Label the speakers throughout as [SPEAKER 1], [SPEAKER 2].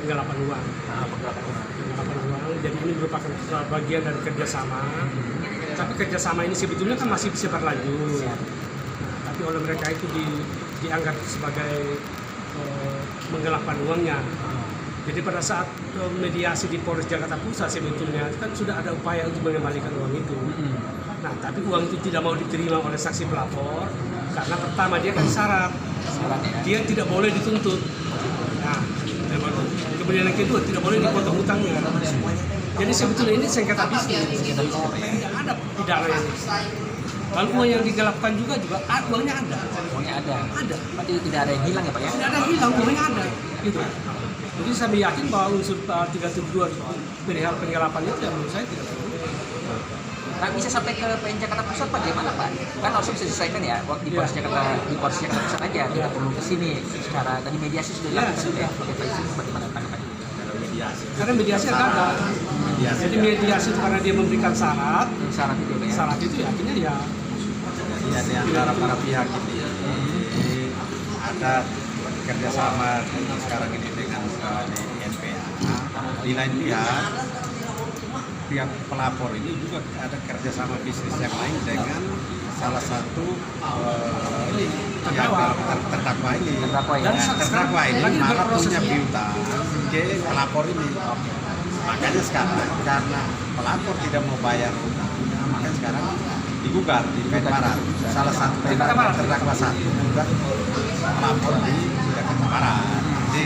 [SPEAKER 1] penggelapan uang. Penggelapan uang. Jadi ini merupakan bagian dari kerjasama. Tapi kerjasama ini sebetulnya kan masih bisa berlanjut. Tapi oleh mereka itu dianggap sebagai menggelapkan uangnya. Jadi pada saat mediasi di Polres Jakarta Pusat sebetulnya kan sudah ada upaya untuk mengembalikan uang itu. Nah, tapi uang itu tidak mau diterima oleh saksi pelapor karena pertama dia kan syarat dia tidak boleh dituntut. Nah, kemudian yang kedua tidak boleh dipotong hutangnya. Jadi sebetulnya ini sengketa bisnis. Tidak ada pidana ini. Kalau uang yang digelapkan juga uangnya ada.
[SPEAKER 2] Uangnya ada.
[SPEAKER 1] Ada.
[SPEAKER 2] Berarti tidak ada yang hilang ya Pak ya?
[SPEAKER 1] Tidak ada yang hilang, uangnya ada. Gitu. Jadi saya yakin bahwa unsur 372 perihal penggelapan itu yang menurut saya tidak perlu.
[SPEAKER 2] Nah, bisa sampai ke PN Jakarta Pusat Pak, gimana Pak? Kan harusnya bisa diselesaikan ya, waktu di Polres Jakarta Pusat aja, tidak perlu ke sini. Secara tadi mediasi sudah dilakukan ya. Bagaimana tanggapannya?
[SPEAKER 1] Karena mediasi gagal. Jadi mediasi itu karena dia memberikan syarat itu ya. Syarat itu ya akhirnya ya.
[SPEAKER 3] Jadi di antara para pihak ini ada kerjasama sekarang ini dengan NPA. Di lain pihak pelapor ini juga ada kerjasama bisnis yang lain dengan salah satu terdakwa ini. Terdakwa ini malah punya piutang ke pelapor ini. Makanya sekarang karena pelapor tidak mau bayar utangnya, makanya sekarang digugat di Jakarta. Salah satu terdakwa satu juga pelapor di Jakarta Barat. Jadi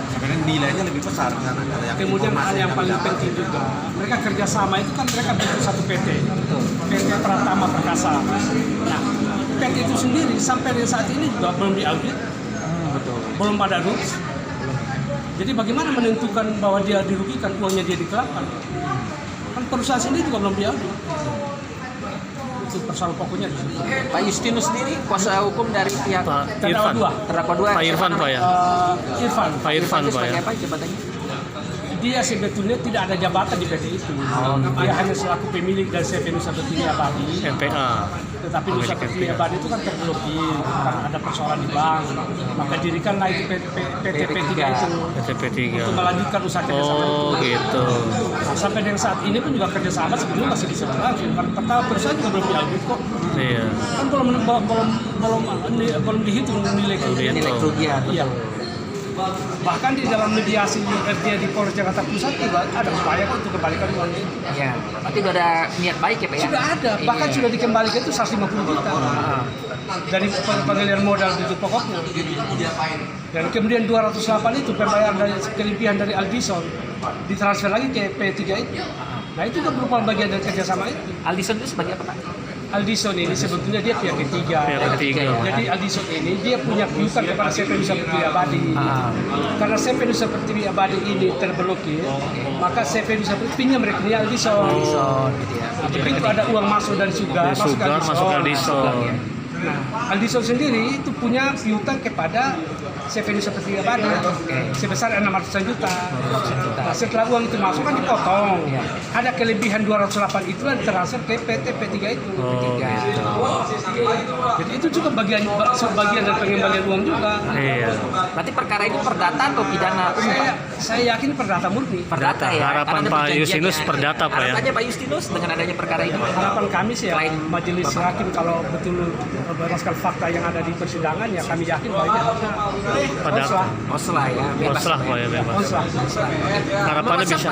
[SPEAKER 3] sebenarnya nilainya lebih besar karena ada yang
[SPEAKER 1] kemudian hal yang paling penting juga mereka kerjasama itu kan mereka bikin satu PT Pratama Perkasa. Nah, PT itu sendiri sampai saat ini juga belum diaudit, belum ada rules. Jadi bagaimana menentukan bahwa dia dirugikan, uangnya dia digelapkan? Kan perusahaan sendiri juga belum diaudit. Itu persoalan pokoknya di situ.
[SPEAKER 2] Pak Justinus sendiri kuasa hukum dari pihak terdakwa dua.
[SPEAKER 4] Pak Irfan Pak ya. Pak Irfan Pak ya.
[SPEAKER 2] Apa jabatannya?
[SPEAKER 1] Dia sebetulnya tidak ada jabatan di PT itu. Dia hanya selaku pemilik dari CV Nusa Pertiwi Abadi.
[SPEAKER 4] MPA.
[SPEAKER 1] Tetapi Nusa Pertiwi Abadi itu kan terblokir karena ada persoalan di bank. Maka dirikanlah itu PT P3 itu
[SPEAKER 4] PT P3.
[SPEAKER 1] untuk melanjutkan usaha kerjasama itu.
[SPEAKER 4] Oh gitu.
[SPEAKER 1] Nah, sampai dengan saat ini pun juga kerjasama sebetulnya masih bisa berlangsung. Karena pertama perusahaan juga belum diaudit kok.
[SPEAKER 4] Iya.
[SPEAKER 1] Kan belum dihitung nilai
[SPEAKER 2] kerugian.
[SPEAKER 1] Iya. Bahkan di dalam mediasi kerja di Polres Jakarta Pusat juga ada upaya untuk kembalikan uangnya itu.
[SPEAKER 2] Iya. Berarti sudah ada niat baik ya Pak ya?
[SPEAKER 1] Sudah ada, bahkan sudah dikembalikan itu 150 juta dari pengalian modal itu pokoknya. Dan kemudian 208 itu pembayaran dari kelebihan dari Aldison ditransfer lagi ke P3 itu. Nah itu juga merupakan bagian dari kerjasama itu.
[SPEAKER 2] Aldison itu sebagai apa Pak?
[SPEAKER 1] Aldison ini sebetulnya dia pihak ketiga. Jadi Aldison ini dia punya piutang kepada CV Nusa Pertiwi Abadi. Karena CV Nusa Pertiwi Abadi ini terblokir, maka CV Nusa Pertiwi pinjam rekening Aldison. Begitu ada uang masuk dari Sugar, masuk Aldison. Nah, Aldison sendiri itu punya piutang kepada CV Nusa Pertiwi Abadi sebesar 600 juta. Nah, setelah uang itu masuk kan dipotong. Ada kelebihan 208 itulah ditransfer ke PT P3 itu. Jadi itu juga bagian dari pengembalian uang juga.
[SPEAKER 4] Iya.
[SPEAKER 2] Berarti perkara ini perdata atau pidana umum Pak?
[SPEAKER 1] Saya yakin perdata murni.
[SPEAKER 2] Perdata ya.
[SPEAKER 4] Harapan Pak Justinus perdata Pak ya.
[SPEAKER 2] Harapannya Pak Justinus dengan adanya perkara ini.
[SPEAKER 1] Harapan kami sih ya, majelis hakim kalau betul berdasarkan fakta yang ada di persidangan ya kami yakin bahwa ini
[SPEAKER 4] Perdata.
[SPEAKER 2] Oslah ya.
[SPEAKER 4] Oslah Pak ya bebas.
[SPEAKER 1] Oslah.
[SPEAKER 4] Harapannya bisa.